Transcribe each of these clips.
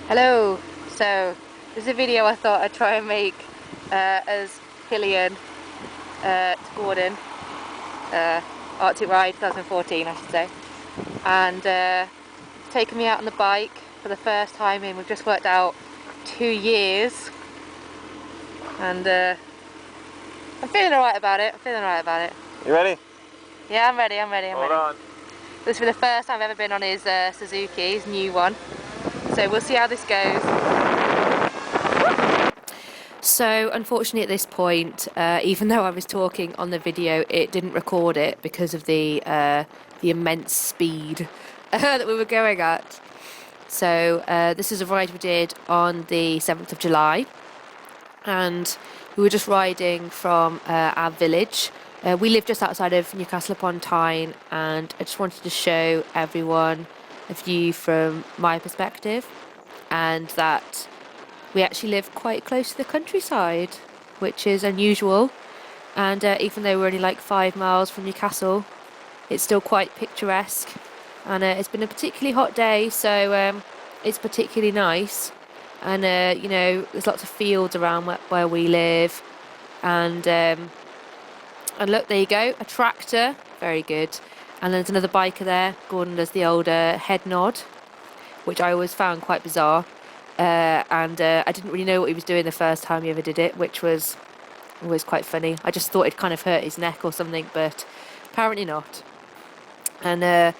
Hello, so this is a video I thought I'd try and make as pillion to Gordon, Arctic Ride 2014 I should say, and he's taken me out on the bike for the first time in, we've just worked out 2 years, and I'm feeling alright about it, You ready? Yeah, I'm ready, Hold on. This will be the first time I've ever been on his Suzuki, his new one, so we'll see how this goes. So unfortunately at this point, even though I was talking on the video, it didn't record it because of the immense speed that we were going at. So this is a ride we did on the 7th of July, and we were just riding from our village. We live just outside of Newcastle upon Tyne, and I just wanted to show everyone a view from my perspective, and that we actually live quite close to the countryside, which is unusual, and even though we're only like 5 miles from Newcastle, it's still quite picturesque, and it's been a particularly hot day, so it's particularly nice, and you know, there's lots of fields around where we live, and look, there you go, a tractor, very good, and there's another biker there. Gordon does the old head nod, which I always found quite bizarre. And I didn't really know what he was doing the first time he ever did it, which was always quite funny. I just thought it'd kind of hurt his neck or something, but apparently not. And I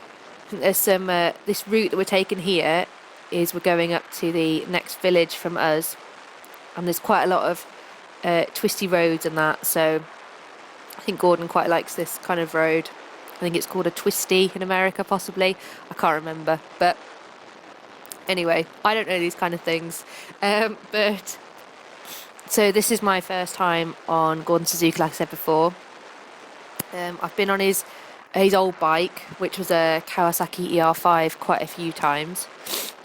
think there's some, this route that we're taking here is we're going up to the next village from us, and there's quite a lot of twisty roads and that, so I think Gordon quite likes this kind of road. I think it's called a twisty in America, possibly. I can't remember, but anyway, I don't know these kind of things, but so this is my first time on Gordon Suzuki, like I said before. I've been on his old bike, which was a Kawasaki ER5, quite a few times,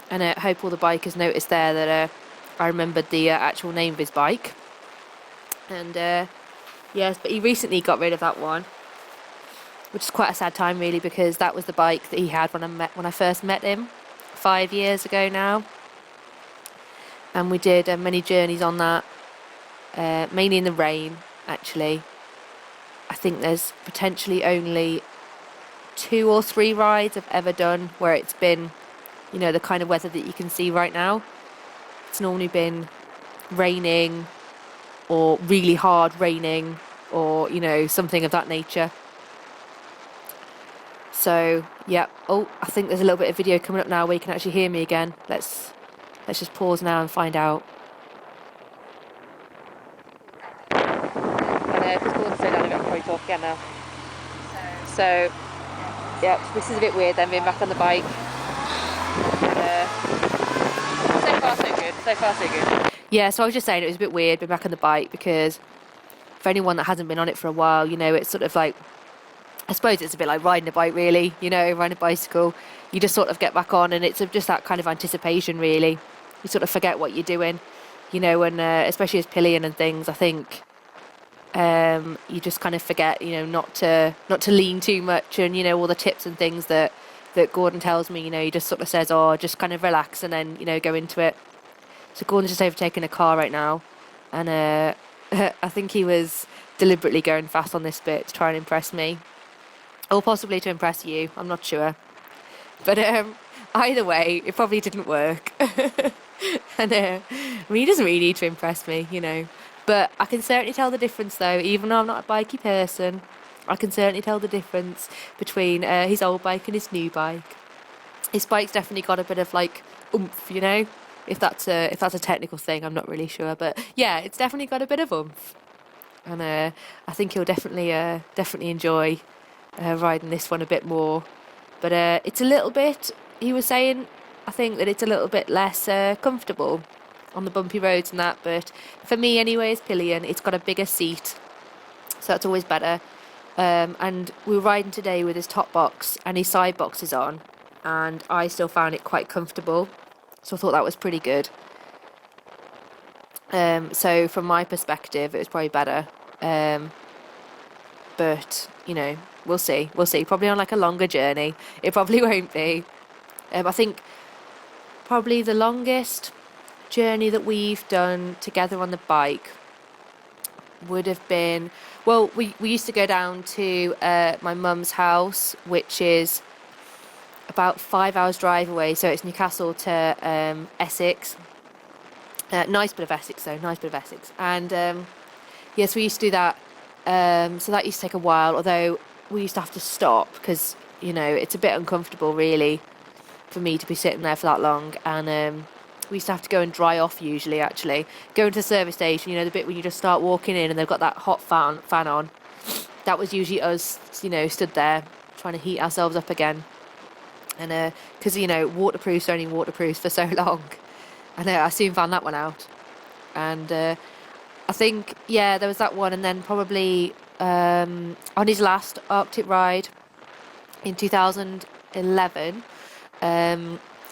and I hope all the bikers noticed there that I remembered the actual name of his bike. And yes, but he recently got rid of that one, which is quite a sad time really, because that was the bike that he had when I first met him 5 years ago now, and we did many journeys on that, mainly in the rain actually. I think there's potentially only 2 or 3 rides I've ever done where it's been, you know, the kind of weather that you can see right now. It's normally been raining or really hard raining, or you know, something of that nature. So yeah, oh, I think there's a little bit of video coming up now where you can actually hear me again. Let's just pause now and find out. And just go and slow down a bit before we talk again now. So yeah, this is a bit weird then, being back on the bike. So far so good. So far so good. Yeah, so I was just saying it was a bit weird being back on the bike, because for anyone that hasn't been on it for a while, you know, it's sort of like, I suppose it's a bit like riding a bike really, you know, riding a bicycle. You just sort of get back on, and it's just that kind of anticipation really. You sort of forget what you're doing, you know, and especially as pillion and things, I think you just kind of forget, you know, not to lean too much, and you know, all the tips and things that Gordon tells me, you know, he just sort of says, oh, just kind of relax and then, you know, go into it. So Gordon's just overtaking a car right now, and I think he was deliberately going fast on this bit to try and impress me. Or possibly to impress you, I'm not sure. But either way, it probably didn't work. And I mean, he doesn't really need to impress me, you know. But I can certainly tell the difference though, even though I'm not a bikey person, I can certainly tell the difference between his old bike and his new bike. His bike's definitely got a bit of like oomph, you know. If that's a technical thing, I'm not really sure, but yeah, it's definitely got a bit of oomph, and I think he'll definitely enjoy riding this one a bit more. But it's a little bit, he was saying, I think that it's a little bit less comfortable on the bumpy roads and that, but for me anyways, pillion, it's got a bigger seat, so that's always better. And we were riding today with his top box and his side boxes on, and I still found it quite comfortable, so I thought that was pretty good. So from my perspective, it was probably better. But, you know, we'll see. Probably on like a longer journey. It probably won't be. I think probably the longest journey that we've done together on the bike would have been, well, we used to go down to my mum's house, which is about 5 hours drive away, so it's Newcastle to Essex. Nice bit of Essex though, nice bit of Essex. And yes, we used to do that. So that used to take a while, although we used to have to stop because, you know, it's a bit uncomfortable really for me to be sitting there for that long. And we used to have to go and dry off usually, actually. Go into the service station, you know, the bit when you just start walking in and they've got that hot fan on. That was usually us, you know, stood there trying to heat ourselves up again. And because, you know, waterproof's only waterproof for so long. And I soon found that one out. And I think, yeah, there was that one. And then probably on his last Arctic ride in 2011,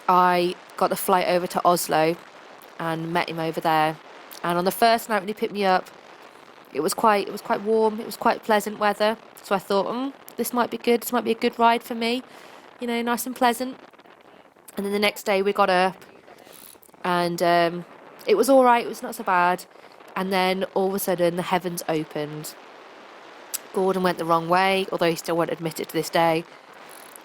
I got the flight over to Oslo and met him over there. And on the first night when he picked me up, it was quite warm. It was quite pleasant weather. So I thought, this might be good. This might be a good ride for me. You know, nice and pleasant. And then the next day we got up and it was all right. It was not so bad. And then all of a sudden the heavens opened. Gordon went the wrong way, although he still won't admit it to this day.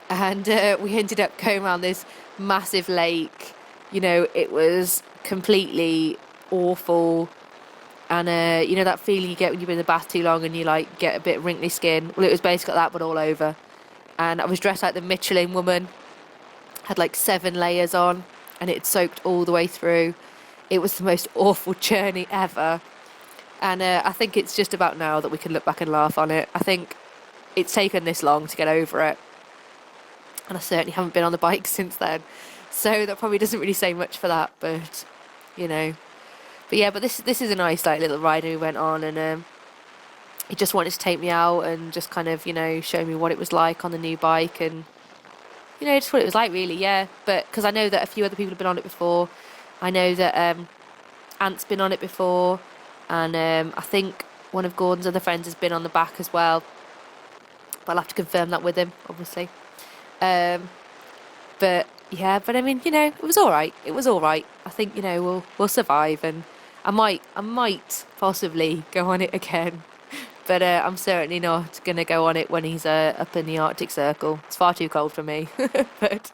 And we ended up going around this massive lake. You know, it was completely awful. And you know that feeling you get when you've been in the bath too long and you like get a bit wrinkly skin? Well, it was basically that, but all over. And I was dressed like the Michelin woman. Had like 7 layers on and it soaked all the way through. It was the most awful journey ever. And I think it's just about now that we can look back and laugh on it. I think it's taken this long to get over it. And I certainly haven't been on the bike since then. So that probably doesn't really say much for that, but, you know. But yeah, but this is a nice like little ride we went on, and he just wanted to take me out and just kind of, you know, show me what it was like on the new bike and, you know, just what it was like really, yeah. But because I know that a few other people have been on it before. I know that Ant's been on it before, and I think one of Gordon's other friends has been on the back as well. But I'll have to confirm that with him, obviously. But yeah, but I mean, you know, it was all right. It was all right. I think, you know, we'll survive, and I might possibly go on it again. But I'm certainly not going to go on it when he's up in the Arctic Circle. It's far too cold for me. but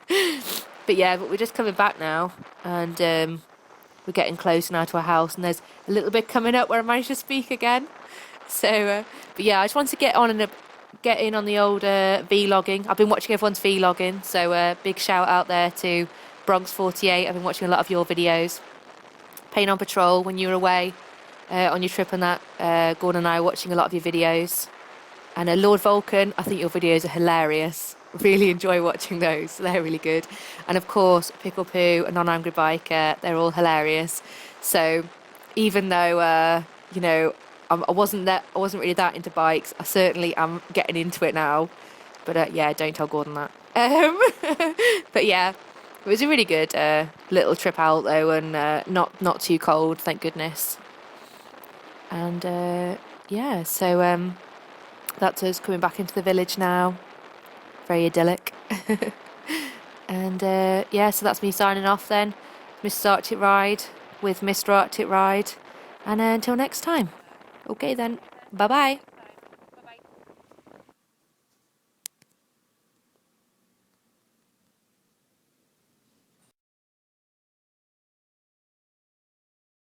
yeah, but we're just coming back now, and we're getting closer now to our house, and there's a little bit coming up where I managed to speak again. So, but yeah, I just want to get on and get in on the old vlogging. I've been watching everyone's vlogging, so big shout out there to Bronx48. I've been watching a lot of your videos. Pain on Patrol when you were away on your trip and that. Gordon and I are watching a lot of your videos. And Lord Vulcan, I think your videos are hilarious. Really enjoy watching those. They're really good. And of course, Pickle Poo and Non-Angry Biker, they're all hilarious. So even though, you know, I wasn't really that into bikes, I certainly am getting into it now. But yeah, don't tell Gordon that. But yeah, it was a really good little trip out though, and not too cold, thank goodness. And yeah, so that's us coming back into the village now. Very idyllic. And yeah, so that's me signing off then. Mrs. Arctic Ride with Mr. Arctic Ride. And until next time. Okay then, bye bye.